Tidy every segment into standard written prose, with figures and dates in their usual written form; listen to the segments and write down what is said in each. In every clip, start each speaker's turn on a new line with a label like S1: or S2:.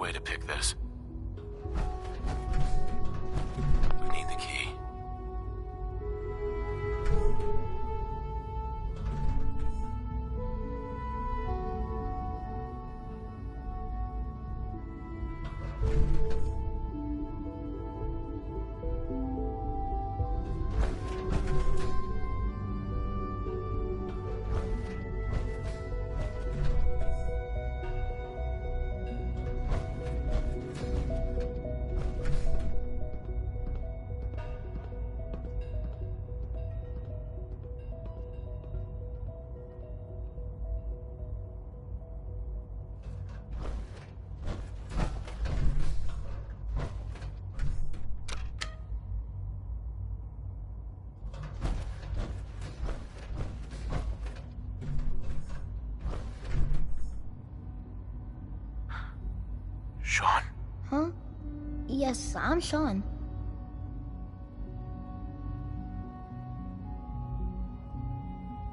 S1: way to pick this. We need the key. Sean?
S2: Huh? Yes, I'm Sean.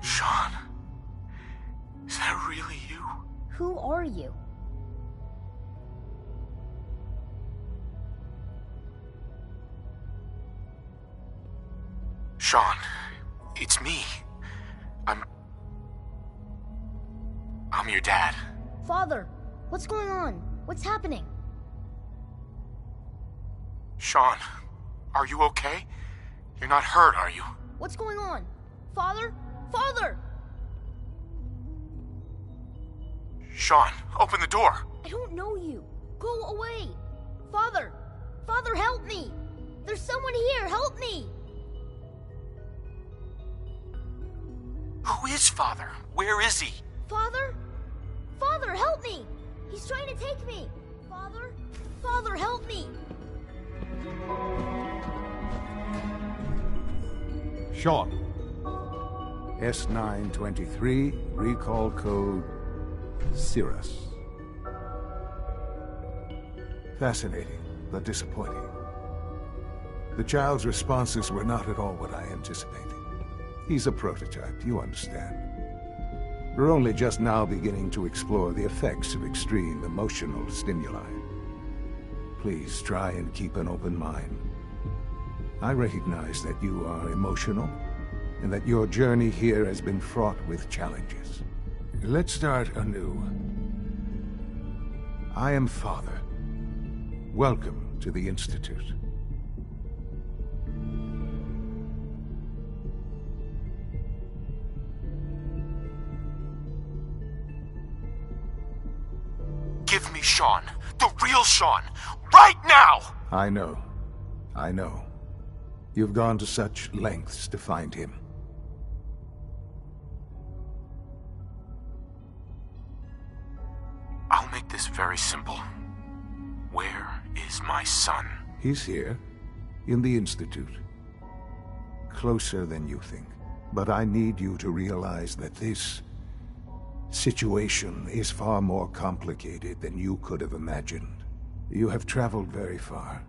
S1: Sean? Is that really you?
S2: Who are you?
S1: Sean, it's me. I'm your dad.
S2: Father, what's going on? What's happening?
S1: Sean, are you okay? You're not hurt, are you?
S2: What's going on? Father? Father!
S1: Sean, open the door.
S2: I don't know you. Go away. Father! Father, help me! There's someone here, help me!
S1: Who is Father? Where is he?
S2: Father? Father, help me! He's trying to take me! Father? Father, help me!
S3: Sean. S923, recall code Cirrus. Fascinating, but disappointing. The child's responses were not at all what I anticipated. He's a prototype, you understand. We're only just now beginning to explore the effects of extreme emotional stimuli. Please try and keep an open mind. I recognize that you are emotional, and that your journey here has been fraught with challenges. Let's start anew. I am Father. Welcome to the Institute.
S1: Give me Sean. The real Sean. Right now!
S3: I know. I know. You've gone to such lengths to find him.
S1: I'll make this very simple. Where is my son?
S3: He's here, in the Institute. Closer than you think. But I need you to realize that this situation is far more complicated than you could have imagined. You have traveled very far,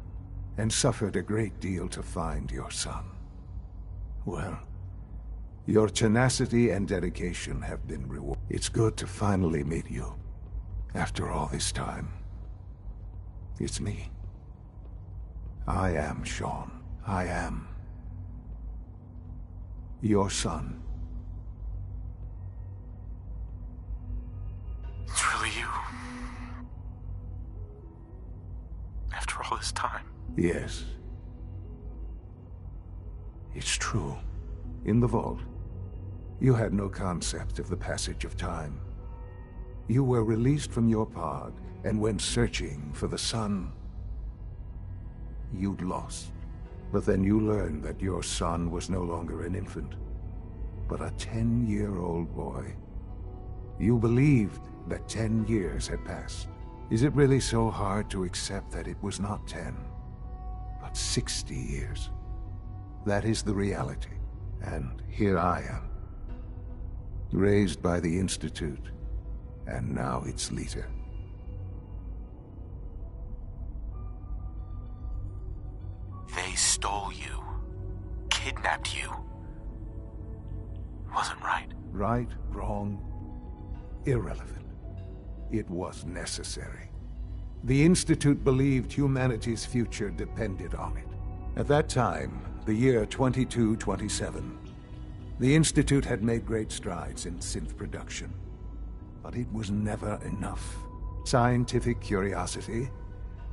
S3: and suffered a great deal to find your son. Well, your tenacity and dedication have been rewarded. It's good to finally meet you, after all this time. It's me. I am Sean. I am your son.
S1: It's really you. After all this time.
S3: Yes. It's true. In the vault, you had no concept of the passage of time. You were released from your pod and went searching for the son you'd lost. But then you learned that your son was no longer an infant, but a 10-year-old boy. You believed that 10 years had passed. Is it really so hard to accept that it was not 10, but 60 years? That is the reality. And here I am, raised by the Institute, and now its leader.
S1: They stole you. Kidnapped you. Wasn't right.
S3: Right, wrong, irrelevant. It was necessary. The Institute believed humanity's future depended on it. At that time, the year 2227, the Institute had made great strides in synth production. But it was never enough. Scientific curiosity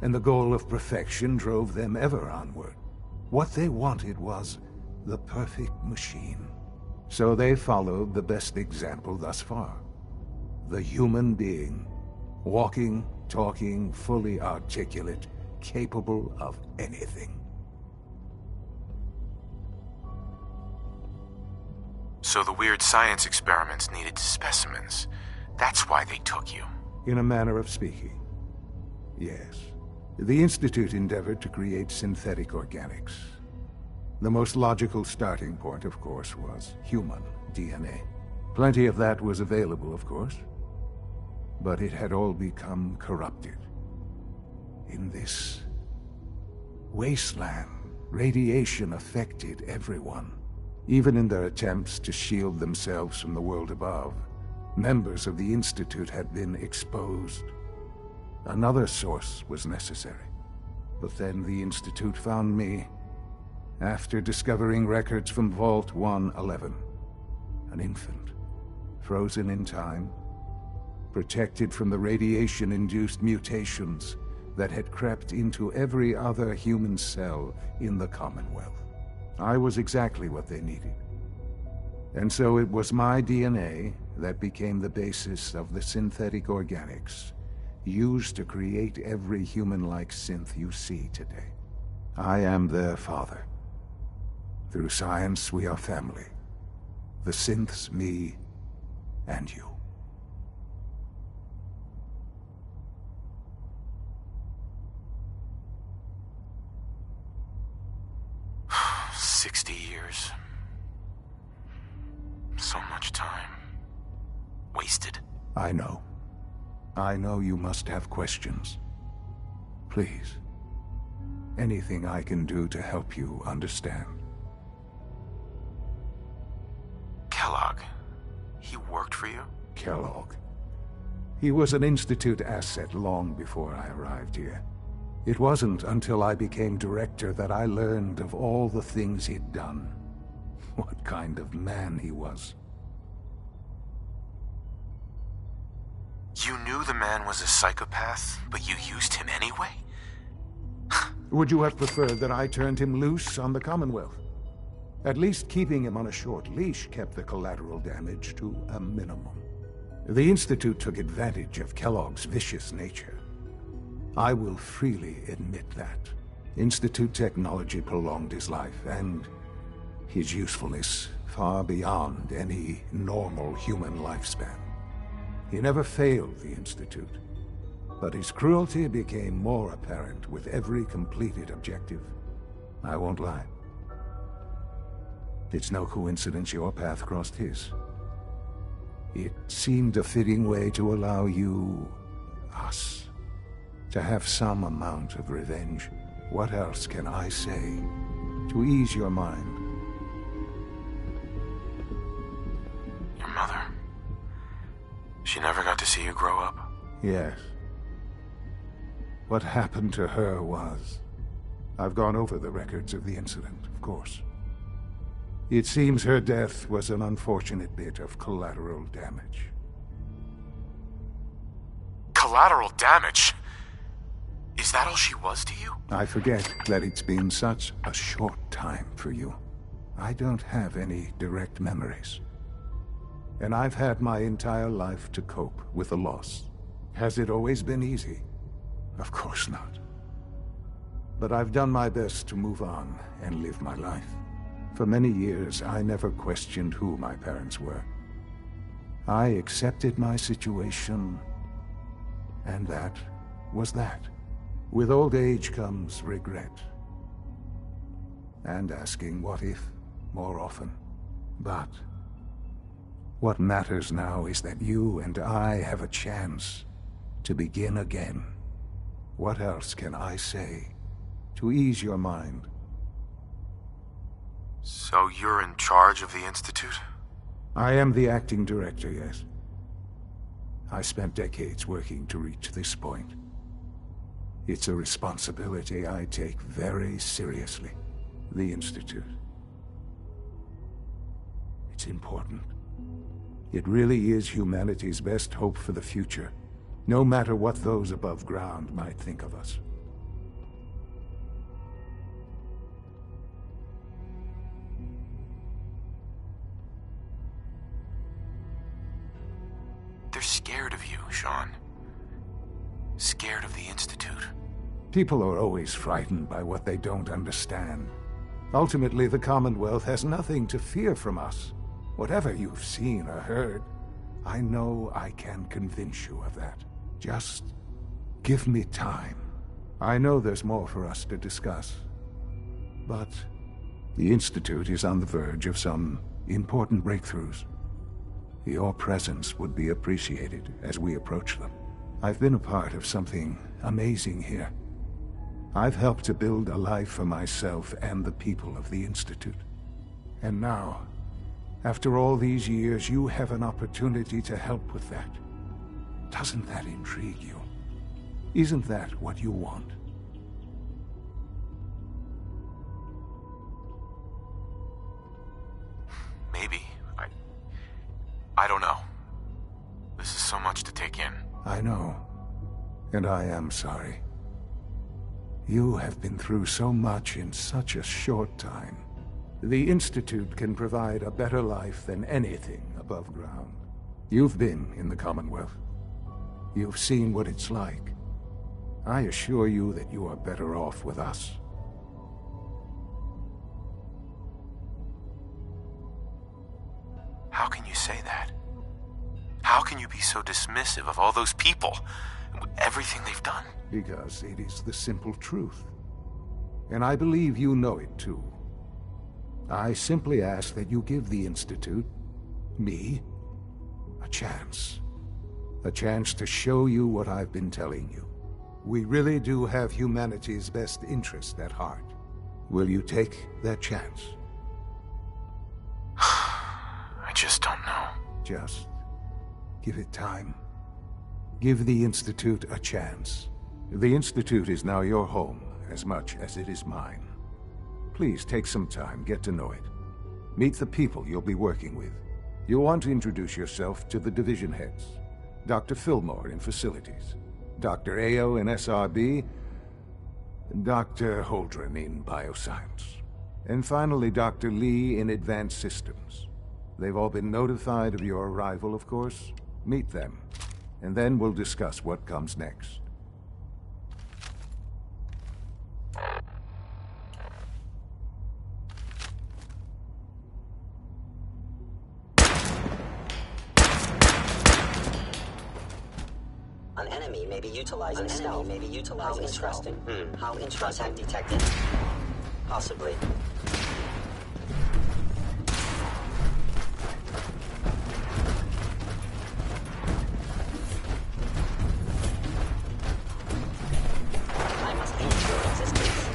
S3: and the goal of perfection drove them ever onward. What they wanted was the perfect machine. So they followed the best example thus far. The human being. Walking, talking, fully articulate, capable of anything.
S1: So the weird science experiments needed specimens. That's why they took you.
S3: In a manner of speaking, yes. The Institute endeavored to create synthetic organics. The most logical starting point, of course, was human DNA. Plenty of that was available, of course. But it had all become corrupted. In this wasteland, radiation affected everyone. Even in their attempts to shield themselves from the world above, members of the Institute had been exposed. Another source was necessary. But then the Institute found me after discovering records from Vault 111. An infant, frozen in time, protected from the radiation-induced mutations that had crept into every other human cell in the Commonwealth. I was exactly what they needed. And so it was my DNA that became the basis of the synthetic organics used to create every human-like synth you see today. I am their father. Through science, we are family. The synths, me, and you.
S1: 60 years. So much time. Wasted.
S3: I know. I know you must have questions. Please. Anything I can do to help you understand.
S1: Kellogg. He worked for you?
S3: Kellogg. He was an Institute asset long before I arrived here. It wasn't until I became director that I learned of all the things he'd done. What kind of man he was.
S1: You knew the man was a psychopath, but you used him anyway?
S3: Would you have preferred that I turned him loose on the Commonwealth? At least keeping him on a short leash kept the collateral damage to a minimum. The Institute took advantage of Kellogg's vicious nature. I will freely admit that. Institute technology prolonged his life, and his usefulness far beyond any normal human lifespan. He never failed the Institute, but his cruelty became more apparent with every completed objective. I won't lie. It's no coincidence your path crossed his. It seemed a fitting way to allow you, us, to have some amount of revenge. What else can I say to ease your mind?
S1: Your mother. She never got to see you grow up?
S3: Yes. What happened to her was... I've gone over the records of the incident, of course. It seems her death was an unfortunate bit of collateral damage.
S1: Collateral damage? Is that all she was to you?
S3: I forget that it's been such a short time for you. I don't have any direct memories. And I've had my entire life to cope with the loss. Has it always been easy? Of course not. But I've done my best to move on and live my life. For many years, I never questioned who my parents were. I accepted my situation, and that was that. With old age comes regret. And asking what if more often. But what matters now is that you and I have a chance to begin again. What else can I say to ease your mind?
S1: So you're in charge of the Institute?
S3: I am the acting director, yes. I spent decades working to reach this point. It's a responsibility I take very seriously. The Institute. It's important. It really is humanity's best hope for the future, no matter what those above ground might think of us.
S1: They're scared of you, Sean. Scared of the Institute.
S3: People are always frightened by what they don't understand. Ultimately, the Commonwealth has nothing to fear from us. Whatever you've seen or heard, I know I can convince you of that. Just give me time. I know there's more for us to discuss. But the Institute is on the verge of some important breakthroughs. Your presence would be appreciated as we approach them. I've been a part of something amazing here. I've helped to build a life for myself and the people of the Institute. And now, after all these years, you have an opportunity to help with that. Doesn't that intrigue you? Isn't that what you want?
S1: Maybe. I don't know. This is so much to take in.
S3: I know. And I am sorry. You have been through so much in such a short time. The Institute can provide a better life than anything above ground. You've been in the Commonwealth. You've seen what it's like. I assure you that you are better off with us.
S1: How can you say that? How can you be so dismissive of all those people? Everything they've done?
S3: Because it is the simple truth. And I believe you know it too. I simply ask that you give the Institute, me, a chance. A chance to show you what I've been telling you. We really do have humanity's best interest at heart. Will you take that chance?
S1: I just don't know.
S3: Just give it time. Give the Institute a chance. The Institute is now your home as much as it is mine. Please take some time, get to know it. Meet the people you'll be working with. You'll want to introduce yourself to the division heads. Dr. Fillmore in Facilities, Dr. Ayo in SRB, Dr. Holdren in Bioscience, and finally Dr. Lee in Advanced Systems. They've all been notified of your arrival, of course. Meet them, and then we'll discuss what comes next.
S4: An enemy may be utilizing stealth. How interesting. How interesting. Contact detected. Possibly. I must end your existence.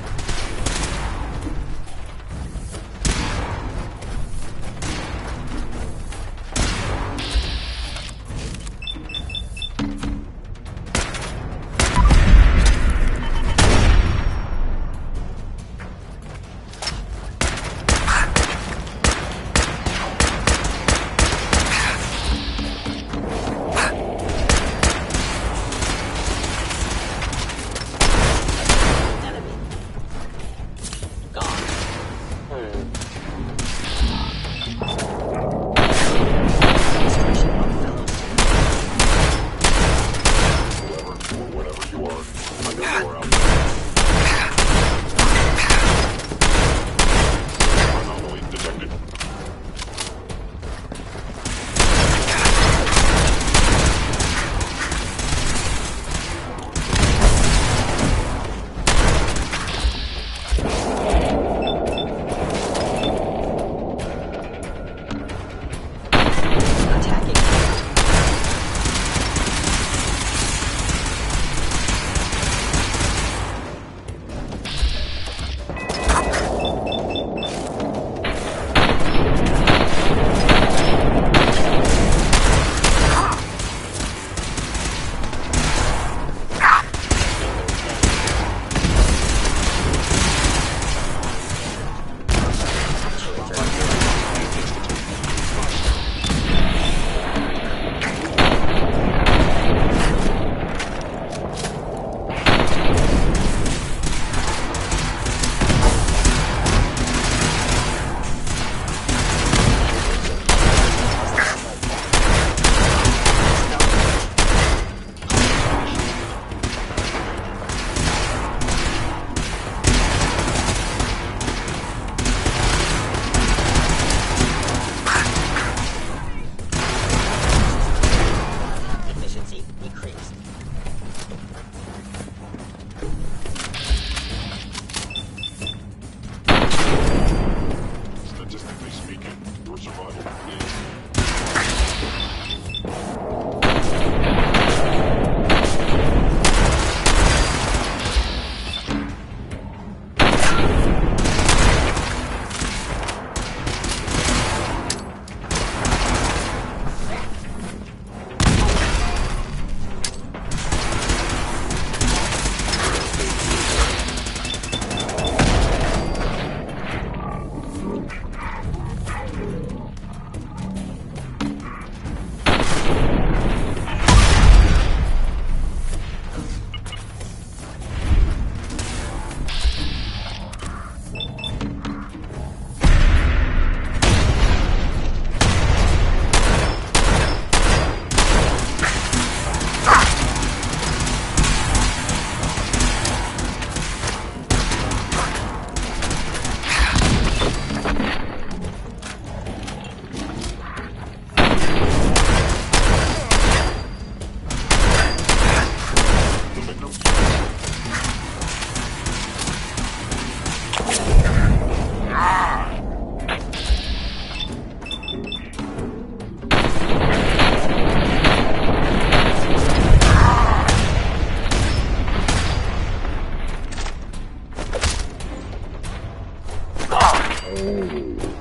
S4: An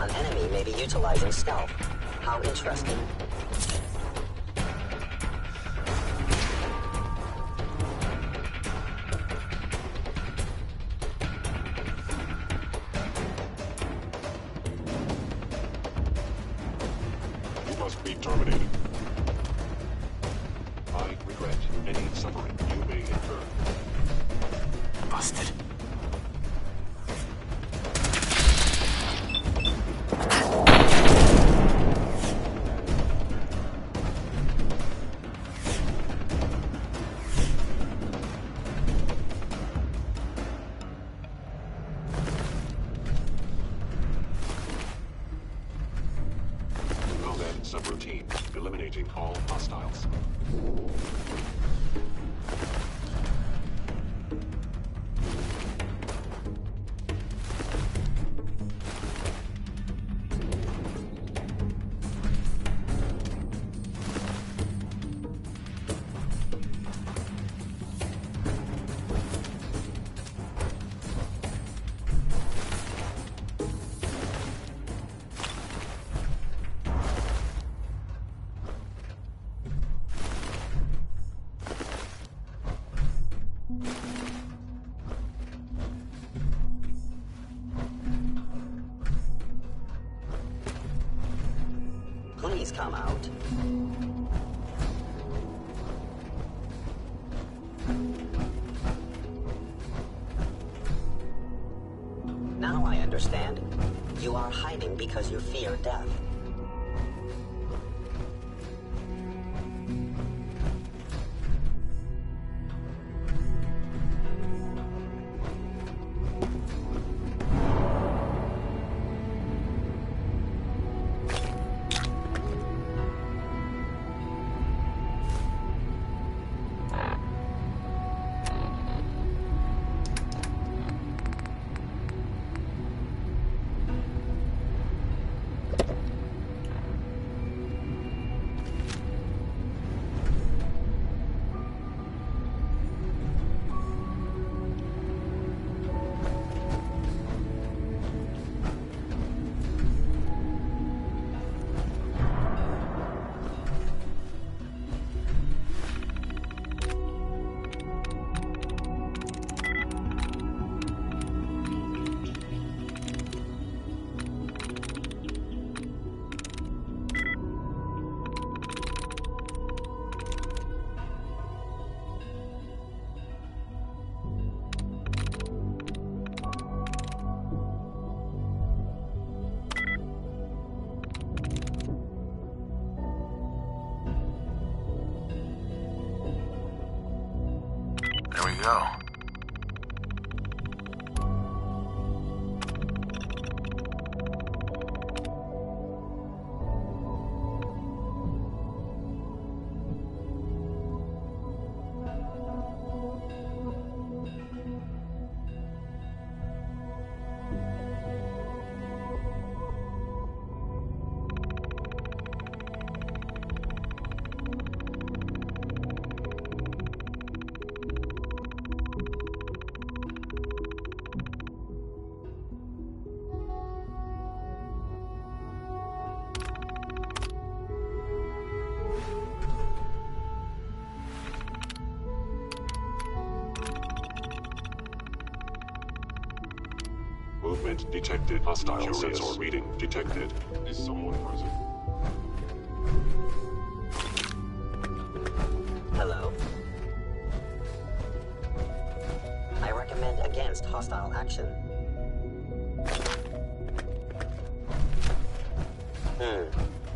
S4: enemy may be utilizing stealth. How interesting.
S5: You must be terminated. I regret any suffering you may incur.
S1: Busted.
S5: Nomad subroutine. Eliminating all hostiles.
S4: Please come out. Now I understand. You are hiding because you fear death.
S1: There we go.
S5: Movement detected. Hostile sensor reading detected. Is someone present?
S4: Hello? I recommend against hostile action.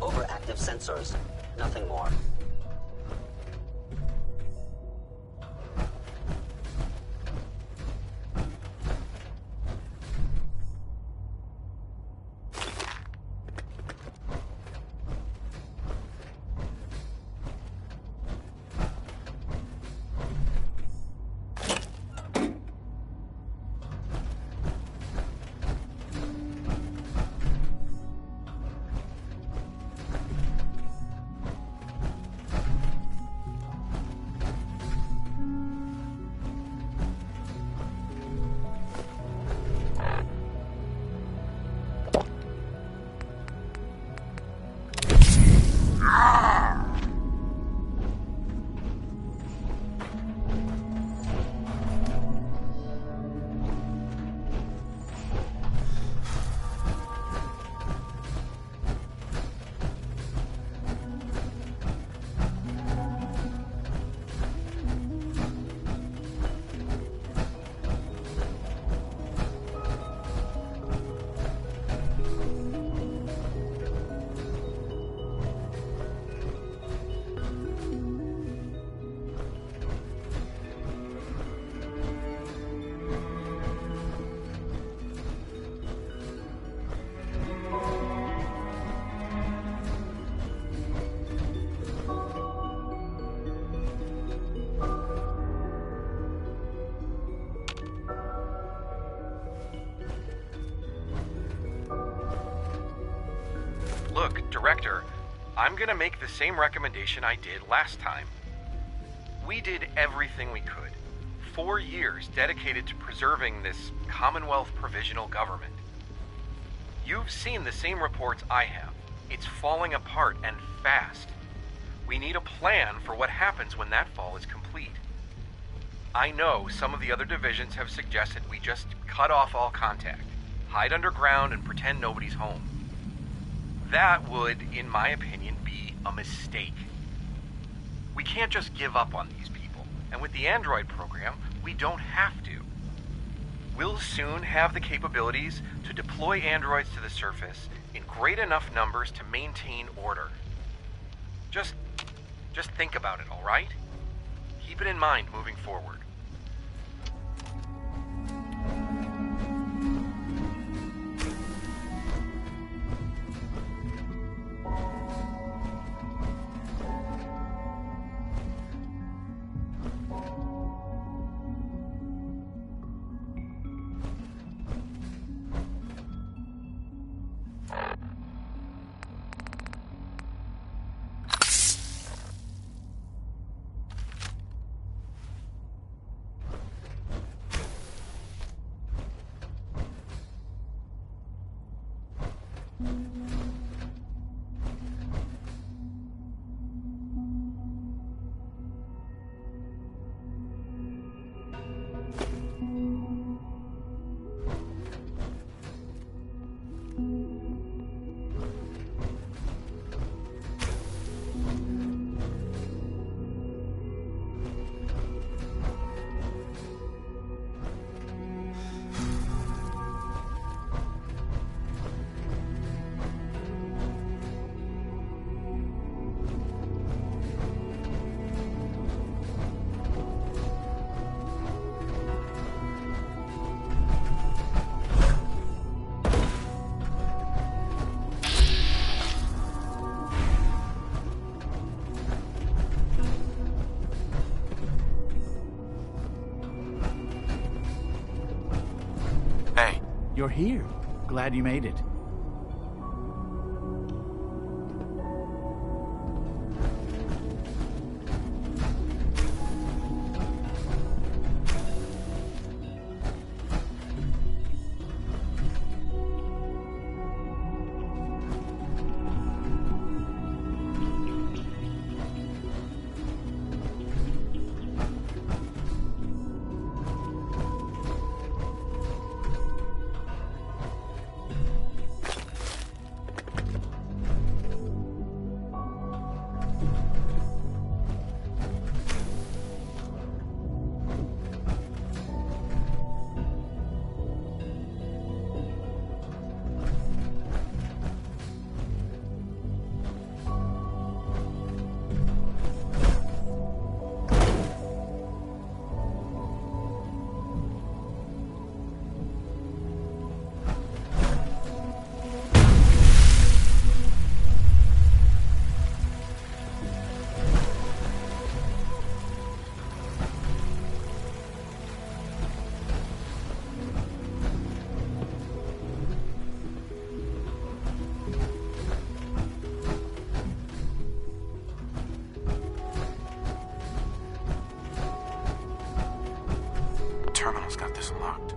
S4: Overactive sensors. Nothing more.
S6: director, I'm gonna make the same recommendation I did last time. We did everything we could. 4 years dedicated to preserving this Commonwealth provisional government. You've seen the same reports I have. It's falling apart and fast. We need a plan for what happens when that fall is complete. I know some of the other divisions have suggested we just cut off all contact, hide underground, and pretend nobody's home. That would, in my opinion, be a mistake. We can't just give up on these people, and with the Android program, we don't have to. We'll soon have the capabilities to deploy androids to the surface in great enough numbers to maintain order. Just think about it, all right? Keep it in mind moving forward.
S7: You're here. Glad you made it.
S1: Terminal's got this locked.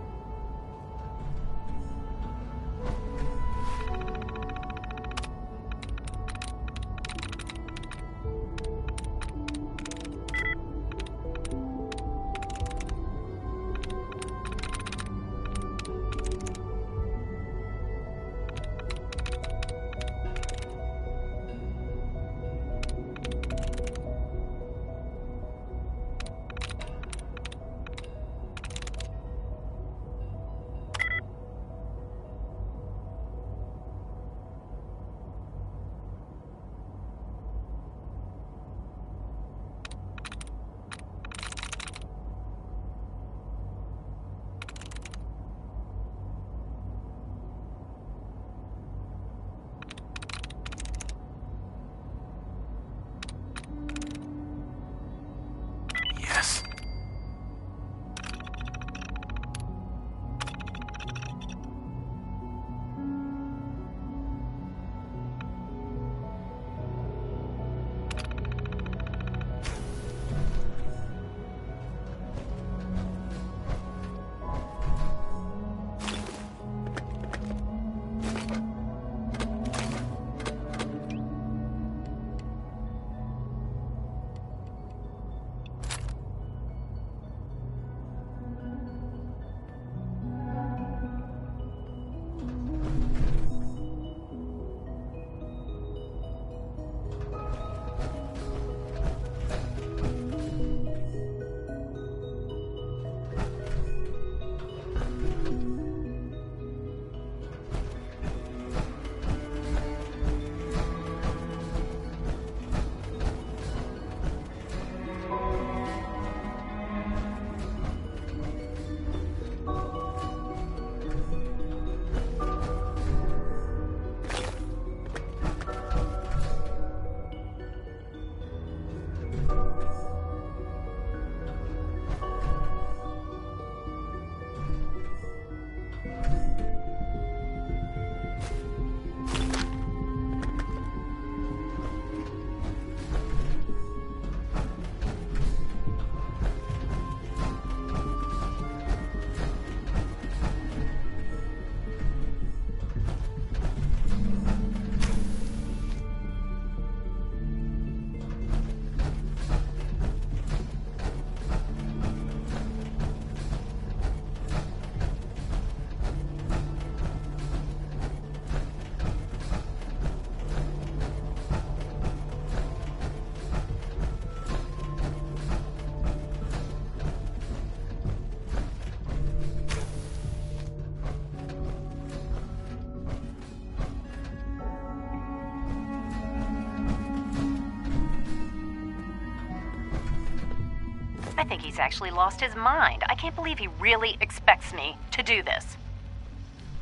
S8: I think he's actually lost his mind. I can't believe he really expects me to do this.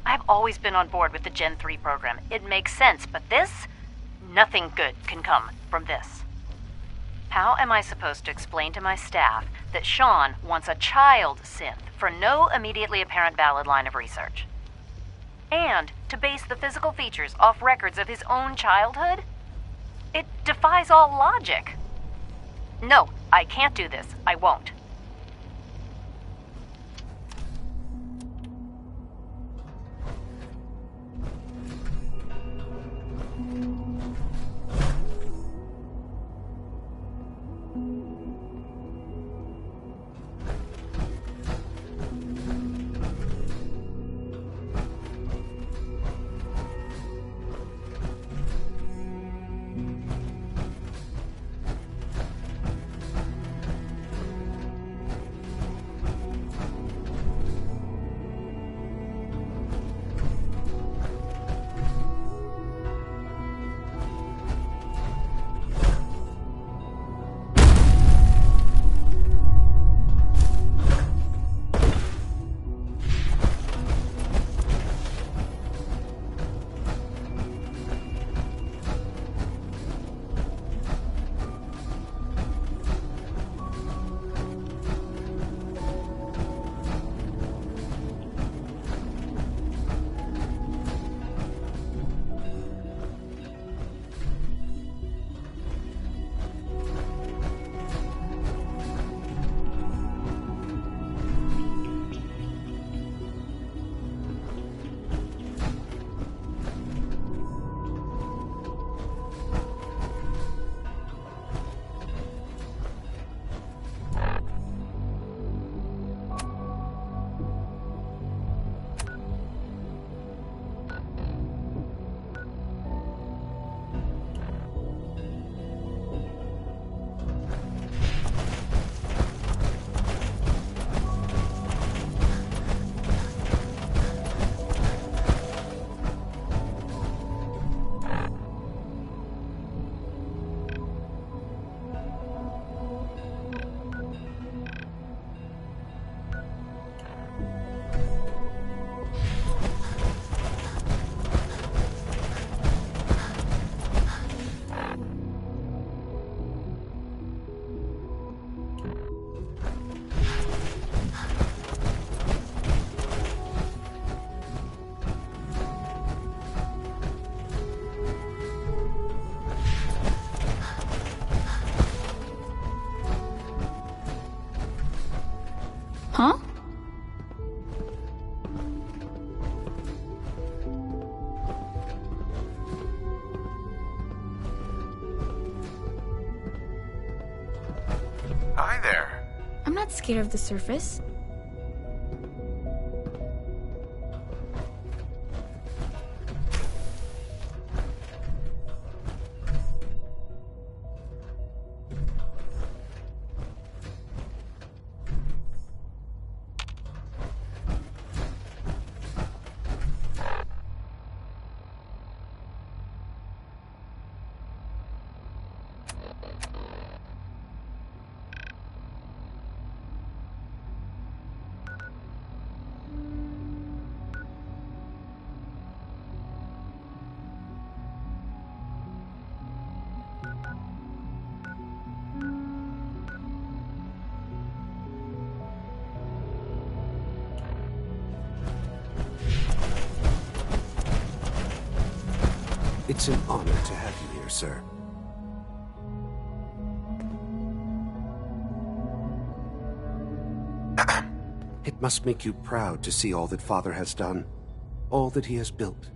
S8: I've always been on board with the Gen 3 program. It makes sense, but this? Nothing good can come from this. How am I supposed to explain to my staff that Sean wants a child synth for no immediately apparent valid line of research? And to base the physical features off records of his own childhood? It defies all logic. No, I can't do this. I won't.
S9: Huh?
S1: Hi there.
S9: I'm not scared of the surface.
S10: It's an honor to have you here, sir. It must make you proud to see all that Father has done, all that he has built.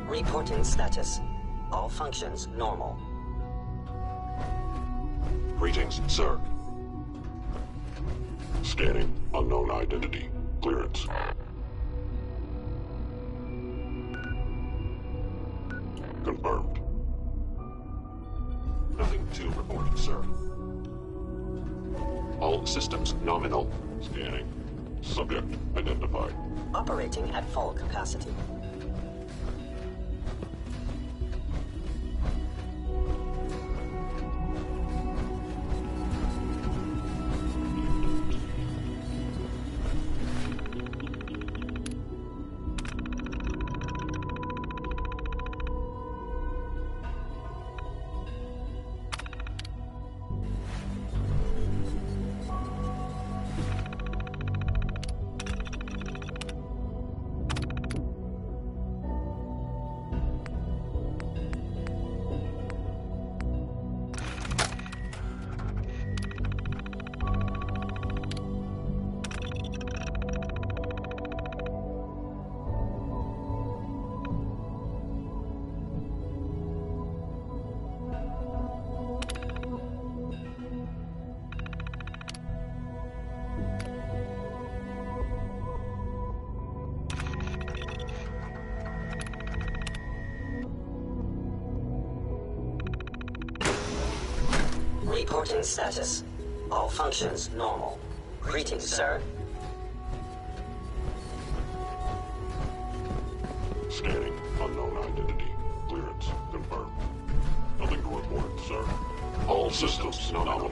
S4: Reporting status. All functions normal.
S5: Greetings, sir. Scanning unknown identity. Clearance. Confirmed. Nothing to report, sir. All systems nominal. Scanning. Subject identified.
S4: Operating at full capacity. Reporting status. All functions normal. Greetings, sir.
S5: Scanning unknown identity. Clearance confirmed. Nothing to report, sir. All systems nominal.